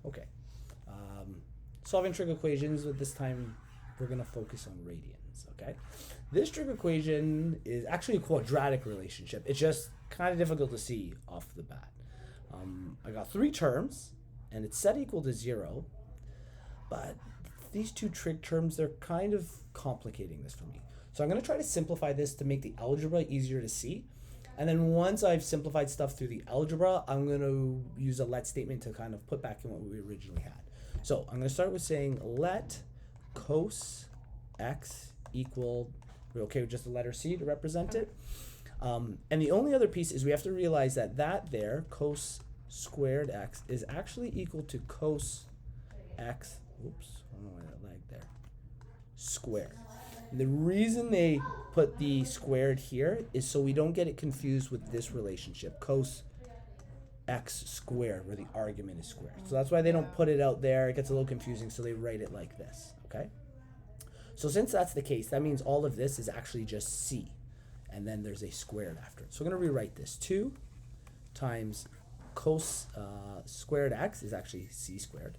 Okay. Solving trig equations, but this time we're going to focus on radians, okay? This trig equation is actually a quadratic relationship. It's just kind of difficult to see off the bat. I got three terms, and it's set equal to 0, but these two trig terms, they're kind of complicating this for me. So I'm going to try to simplify this to make the algebra easier to see. And then once I've simplified stuff through the algebra, I'm going to use a let statement to kind of put back in what we originally had. So I'm going to start with saying let cos x equal, we're okay with just the letter C to represent it. And the only other piece is we have to realize that there, cos squared x, is actually equal to cos x, oops, I don't know why that lagged there, squared. And the reason they put the squared here is so we don't get it confused with this relationship, cos x squared, where the argument is squared. So that's why they don't put it out there. It gets a little confusing, so they write it like this, okay? So since that's the case, that means all of this is actually just c, and then there's a squared after it. So we're going to rewrite this. 2 times cos squared x is actually c squared,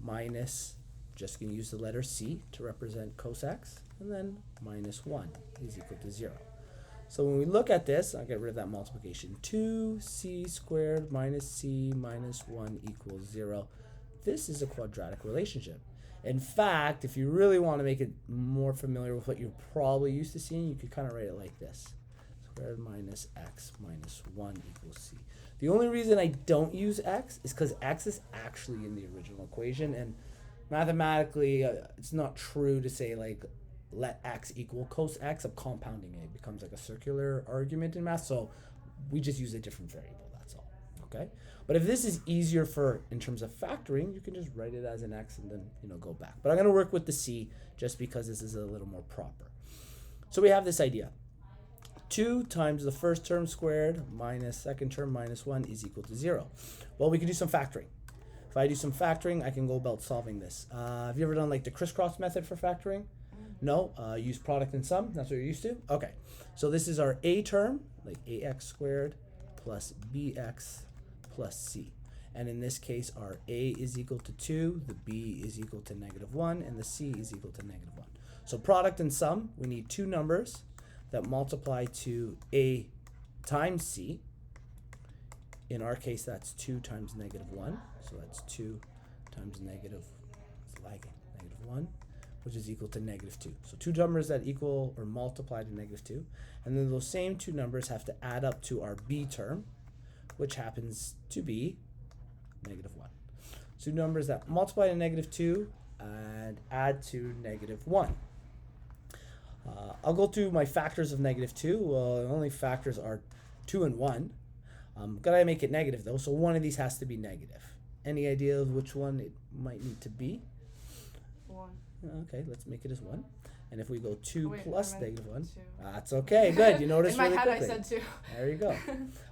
minus, just going to use the letter c to represent cos x, and then minus 1 is equal to 0. So when we look at this, I'll get rid of that multiplication. 2c squared minus c minus 1 equals 0. This is a quadratic relationship. In fact, if you really want to make it more familiar with what you're probably used to seeing, you could kind of write it like this. Squared minus x minus 1 equals c. The only reason I don't use x is because x is actually in the original equation, and mathematically, it's not true to say like let x equal cos x. I'm compounding it. It becomes like a circular argument in math, so we just use a different variable, that's all, okay? But if this is easier for, in terms of factoring, you can just write it as an x and then, go back. But I'm going to work with the c just because this is a little more proper. So we have this idea. 2 times the first term squared minus second term minus 1 is equal to 0. Well, we can do some factoring. If I do some factoring, I can go about solving this. Have you ever done like the crisscross method for factoring? No? Use product and sum? That's what you're used to? Okay. So this is our a term, like ax squared plus bx plus c. And in this case, our a is equal to 2, the b is equal to negative 1, and the c is equal to negative 1. So product and sum, we need two numbers that multiply to a times c. In our case, that's 2 times negative 1. So that's 2 times negative, it's lagging, negative 1, which is equal to negative 2. So two numbers that equal or multiply to negative 2. And then those same two numbers have to add up to our b term, which happens to be negative 1. So numbers that multiply to negative 2 and add to negative 1. I'll go through my factors of negative 2. Well, the only factors are 2 and 1. Gotta make it negative though, so one of these has to be negative. Any idea of which one it might need to be? 1. Okay, let's make it as 1. And if we go 2 Wait, plus I meant negative 1, 2. that's okay, good. You noticed In my really head quickly. I said 2. There you go.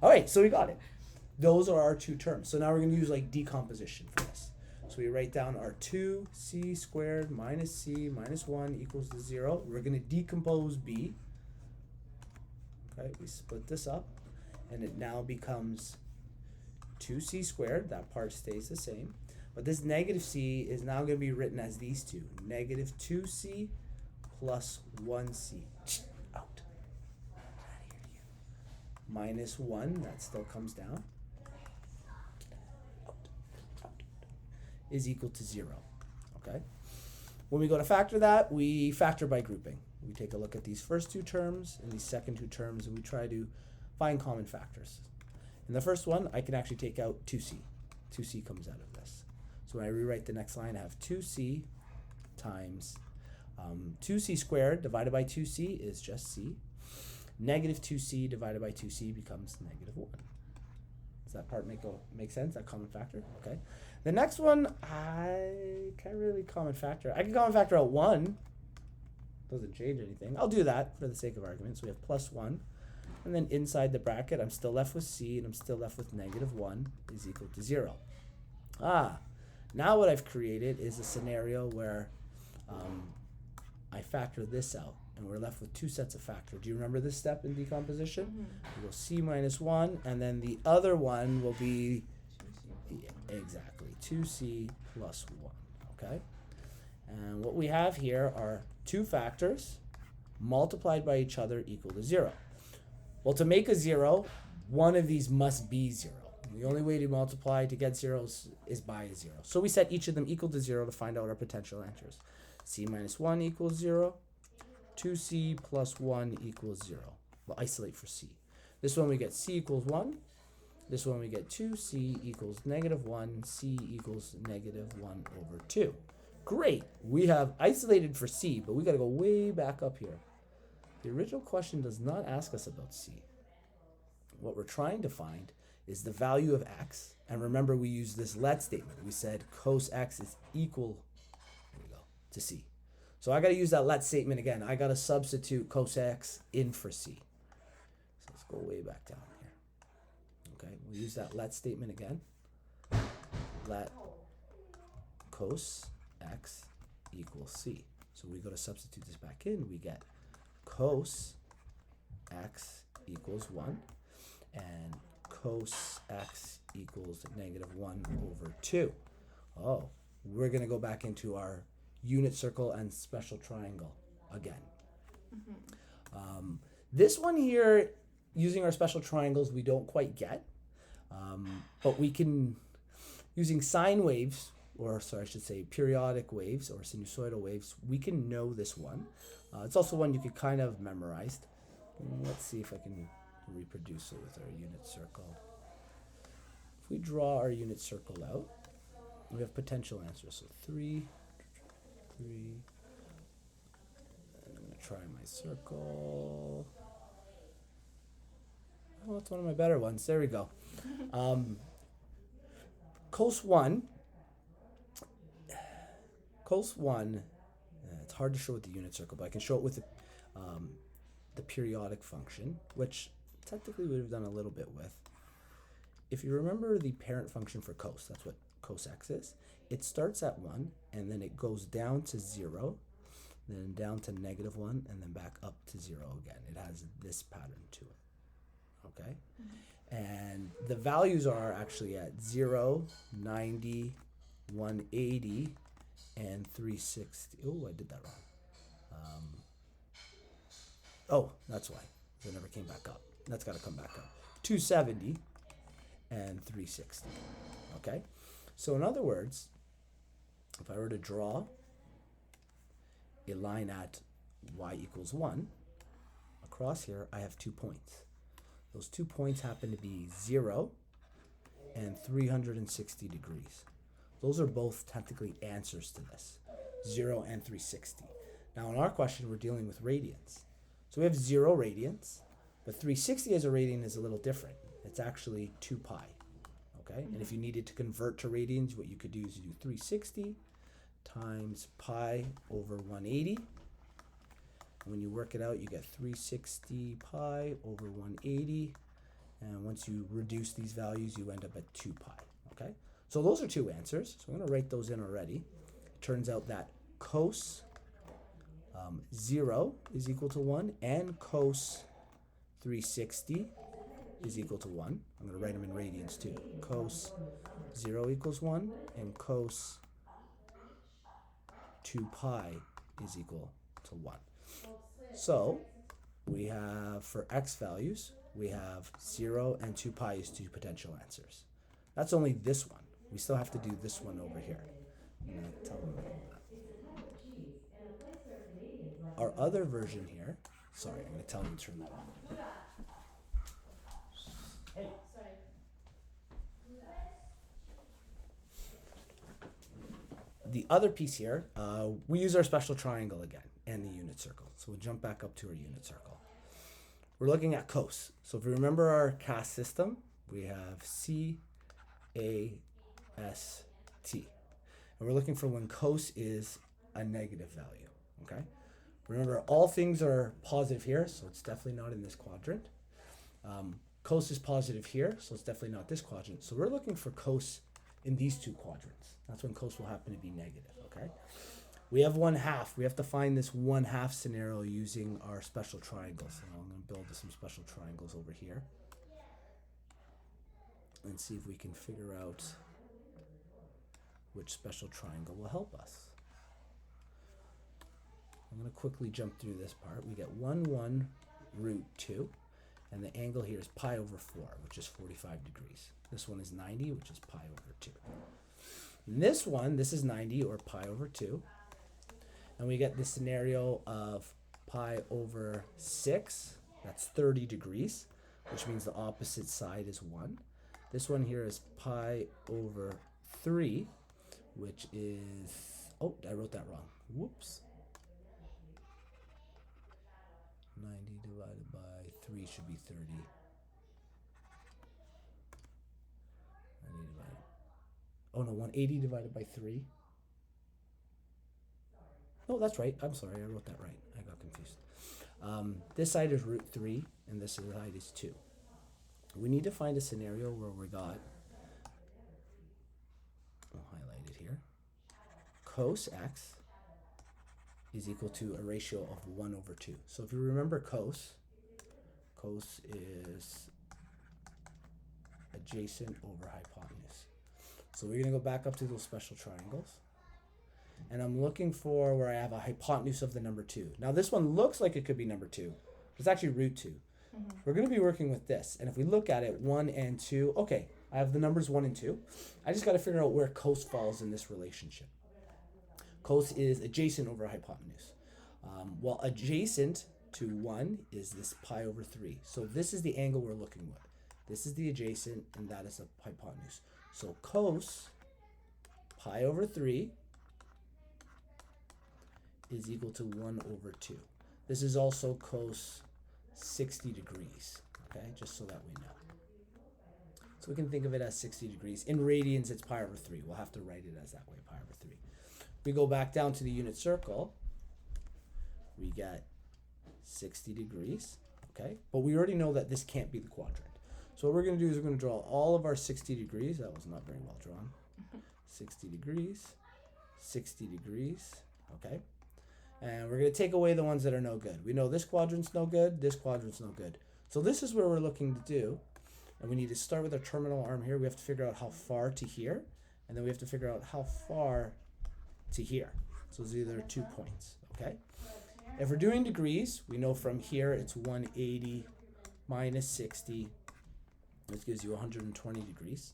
All right, so we got it. Those are our two terms. So now we're going to use like decomposition for this. So we write down our 2c squared minus c minus 1 equals to 0. We're going to decompose b. Okay, we split this up, and it now becomes 2c squared. That part stays the same. But this negative c is now going to be written as these two. Negative 2c plus 1c. Out. Minus 1, that still comes down, is equal to 0. Okay? When we go to factor that, we factor by grouping. We take a look at these first two terms and these second two terms, and we try to find common factors. In the first one, I can actually take out 2c. 2c comes out of this. So when I rewrite the next line, I have 2c times 2c squared divided by 2c is just c. Negative 2c divided by 2c becomes negative 1. Does that part make sense? That common factor? Okay. The next one, I can't really common factor. I can common factor out 1. Doesn't change anything. I'll do that for the sake of argument. So we have plus 1. And then inside the bracket, I'm still left with c, and I'm still left with negative 1 is equal to 0. Now what I've created is a scenario where I factor this out, and we're left with two sets of factor. Do you remember this step in decomposition? Mm-hmm. We go c minus 1, and then the other one will be exactly 2c plus 1, okay? And what we have here are two factors multiplied by each other equal to 0. Well, to make a 0, one of these must be 0. The only way to multiply to get zeros is by a 0. So we set each of them equal to 0 to find out our potential answers. C minus 1 equals 0. 2c plus 1 equals 0. We'll isolate for c. This one we get c equals 1. This one we get 2, c equals negative 1, c equals negative 1 over 2. Great, we have isolated for c, but we got to go way back up here. The original question does not ask us about c. What we're trying to find is the value of x, and remember we used this let statement. We said cos x is equal, there we go, to c. So I got to use that let statement again. I got to substitute cos x in for c. So let's go way back down here. Okay, we'll use that let statement again. Let cos x equals c. So we go to substitute this back in. We get cos x equals 1 and cos x equals negative 1 over 2. Oh, we're going to go back into our unit circle and special triangle again. This one here, using our special triangles, we don't quite get. But we can, using sine waves, or sorry, I should say periodic waves or sinusoidal waves, we can know this one. It's also one you could kind of memorize. Let's see if I can reproduce it with our unit circle. If we draw our unit circle out, we have potential answers. So 3, and I'm going to try my circle. Oh, it's one of my better ones. There we go. Cos 1, it's hard to show with the unit circle, but I can show it with the periodic function, which technically we would have done a little bit with. If you remember the parent function for cos, that's what cos x is. It starts at 1, and then it goes down to 0, then down to negative 1, and then back up to 0 again. It has this pattern to it. Okay? And the values are actually at 0, 90, 180, and 360. Oh, I did that wrong. Oh, that's why. It never came back up. That's got to come back up. 270 and 360. Okay? So in other words, if I were to draw a line at y equals 1, across here I have 2 points. Those 2 points happen to be 0 and 360 degrees. Those are both technically answers to this, 0 and 360. Now in our question, we're dealing with radians. So we have 0 radians, but 360 as a radian is a little different. It's actually 2 pi, okay? And if you needed to convert to radians, what you could do is you do 360 times pi over 180. And when you work it out, you get 360 pi over 180. And once you reduce these values, you end up at 2 pi, okay? So those are 2 answers. So I'm going to write those in already. It turns out that cos 0 is equal to 1 and cos 360 is equal to 1. I'm going to write them in radians too. Cos 0 equals 1 and cos 2 pi is equal to 1. So we have, for x values, we have 0 and 2 pi is 2 potential answers. That's only this one. We still have to do this one over here. I'm going to tell them about that. Our other version here, sorry, I'm going to tell them to turn that on. Hey. The other piece here, we use our special triangle again and the unit circle. So we'll jump back up to our unit circle. We're looking at cos. So if you remember our cast system, we have C, A, S, T. And we're looking for when cos is a negative value, okay? Remember, all things are positive here, so it's definitely not in this quadrant. Cos is positive here, so it's definitely not this quadrant. So we're looking for cos in these 2 quadrants. That's when cos will happen to be negative, okay? We have 1/2. We have to find this 1/2 scenario using our special triangles. So I'm going to build some special triangles over here and see if we can figure out which special triangle will help us. I'm going to quickly jump through this part. We get 1 root 2, and the angle here is pi over 4, which is 45 degrees. This one is 90, which is pi over 2. And this one, this is 90, or pi over 2. And we get the scenario of pi over 6, that's 30 degrees, which means the opposite side is 1. This one here is pi over 3, which is, oh, I wrote that wrong. Whoops. 90 divided by 3 should be 30. 90 divided, oh no, 180 divided by 3. Oh, that's right. I'm sorry, I wrote that right. I got confused. This side is root 3, and this side is 2. We need to find a scenario where we got, I'll highlight it here, cos x is equal to a ratio of 1 over 2. So if you remember cos is adjacent over hypotenuse. So we're going to go back up to those special triangles. And I'm looking for where I have a hypotenuse of the number 2. Now this one looks like it could be number 2. But it's actually root 2. We're going to be working with this. And if we look at it, 1 and 2, okay, I have the numbers 1 and 2. I just got to figure out where cos falls in this relationship. Cos is adjacent over hypotenuse. Well, adjacent to 1 is this pi over 3. So this is the angle we're looking with. This is the adjacent, and that is a hypotenuse. So cos pi over 3 is equal to 1 over 2. This is also cos 60 degrees, okay, just so that we know. So we can think of it as 60 degrees. In radians, it's pi over 3. We'll have to write it as that way, pi over 3. We go back down to the unit circle, we get 60 degrees, okay? But we already know that this can't be the quadrant. So what we're going to do is we're going to draw all of our 60 degrees. That was not very well drawn. 60 degrees, 60 degrees, okay? And we're going to take away the ones that are no good. We know this quadrant's no good, this quadrant's no good. So this is where we're looking to do. And we need to start with our terminal arm here. We have to figure out how far to here. And then we have to figure out how far to here. So these are 2 points, okay? If we're doing degrees, we know from here it's 180 minus 60. This gives you 120 degrees.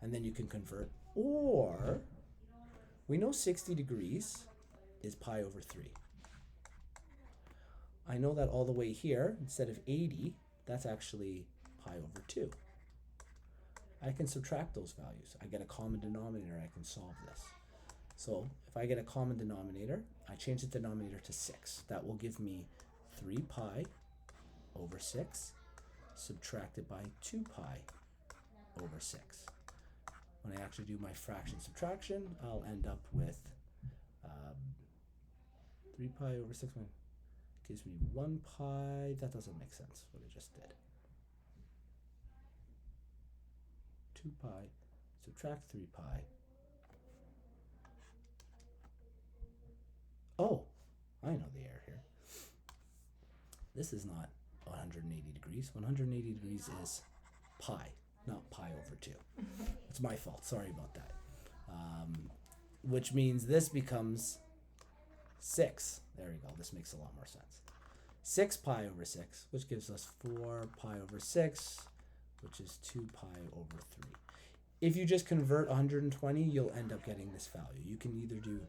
And then you can convert. Or we know 60 degrees is pi over 3. I know that all the way here, instead of 80, that's actually pi over 2. I can subtract those values. I get a common denominator, I can solve this. So if I get a common denominator, I change the denominator to 6. That will give me 3 pi over 6 subtracted by 2 pi over 6. When I actually do my fraction subtraction, I'll end up with 3 pi over 6 gives me 1 pi. That doesn't make sense, what I just did. 2 pi, subtract 3 pi. Oh, I know the error here. This is not 180 degrees. 180 degrees is pi, not pi over 2. It's my fault, sorry about that. Which means this becomes 6. There we go, this makes a lot more sense. 6 pi over 6, which gives us 4 pi over 6, which is 2 pi over 3. If you just convert 120, you'll end up getting this value. You can either do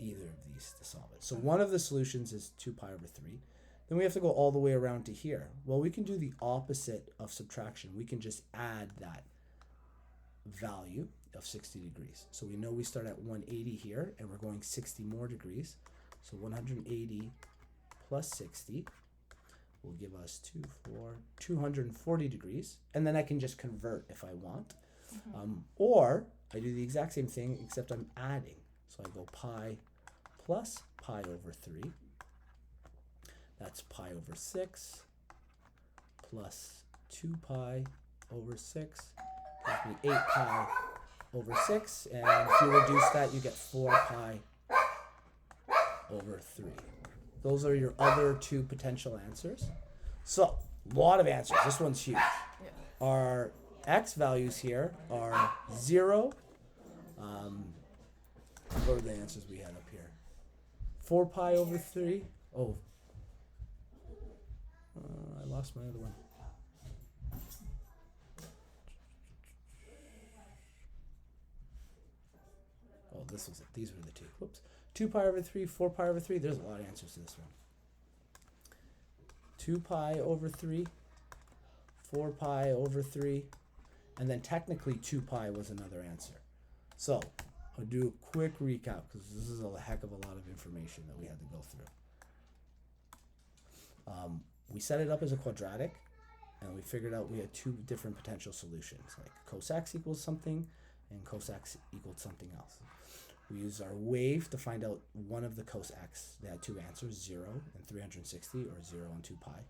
either of these to solve it. So one of the solutions is 2 pi over 3. Then we have to go all the way around to here. Well, we can do the opposite of subtraction. We can just add that value of 60 degrees. So we know we start at 180 here, and we're going 60 more degrees. So 180 plus 60 will give us 240 degrees. And then I can just convert if I want. Or I do the exact same thing, except I'm adding. So I go pi plus pi over 3. That's pi over 6 plus 2 pi over 6. Gives me 8 pi over 6. And if you reduce that, you get 4 pi over 3. Those are your other 2 potential answers. So, a lot of answers. This one's huge. Yeah. Our x values here are 0, are the answers we had up here? 4 pi over 3. Oh, I lost my other one. Oh, this was it. These were the two. Whoops. 2 pi over 3, 4 pi over 3. There's a lot of answers to this one. 2 pi over 3, 4 pi over 3, and then technically 2 pi was another answer. So I'll do a quick recap because this is a heck of a lot of information that we had to go through. We set it up as a quadratic, and we figured out we had two different potential solutions, like cos x equals something and cos x equals something else. We used our wave to find out one of the cos x. They had two answers, 0 and 360, or 0 and 2 pi.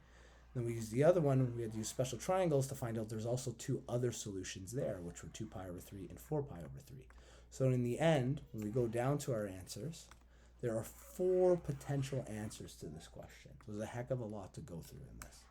Then we used the other one, we had to use special triangles to find out there's also two other solutions there, which were 2 pi over 3 and 4 pi over 3. So in the end, when we go down to our answers, there are 4 potential answers to this question. There's a heck of a lot to go through in this.